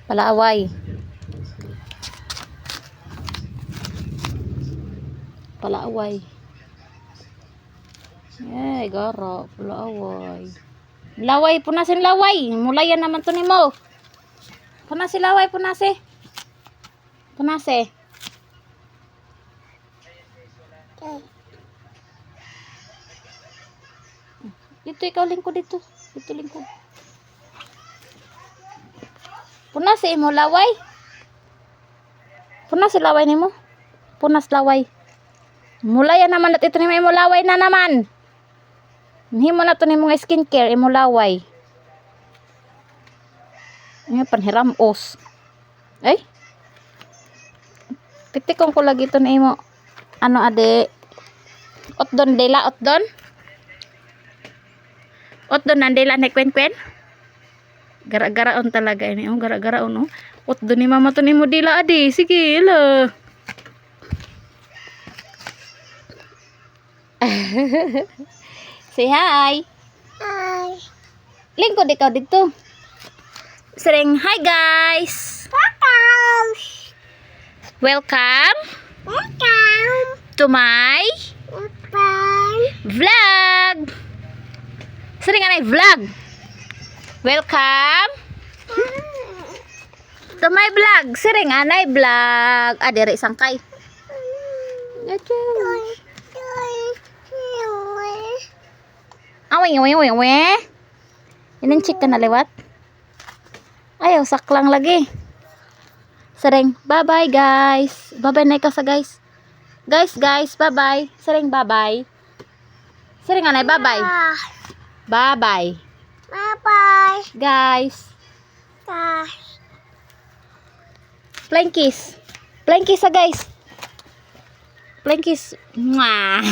Palaaway. Palaaway. Ay, gara. Palaaway. Laway, punasin laway. Mulayan naman to ni mo. Punasi laway, punasi. Punasi. Dito ikaw lingkod dito. Dito lingkod. Punasi mo laway. Punasi laway nimo. Punas laway. Mulayan naman at ito ni mo laway na naman. Himo na to ni mga skincare imo laway. Ay panhiramos. Ay. Tiktikon ko lagi to ni imo. Ano ade? Otdon dela otdon. Otdon nandela ni kwen-kwen. Gara-garaon talaga ini. Oh, gara-garaon oh. Otdon ni mama to ni mo dila adi. Sige la. Say hi. Hi. Lingkod ikaw dito. Sering hi guys. Welcome to my vlog. Sering anay vlog. Welcome to my vlog. Sering anay vlog. Diri sangkay. Awing. Ining chick ka na lewat. Ayaw, saklang lagi. Sering, bye-bye guys. Bye-bye na ikaw sa guys. Guys, bye-bye. Sering, bye-bye. Sering anay, bye-bye. Bye-bye. Bye-bye. Guys. Bye. Flying kiss. Flying kiss sa guys. Flying kiss. Mwah.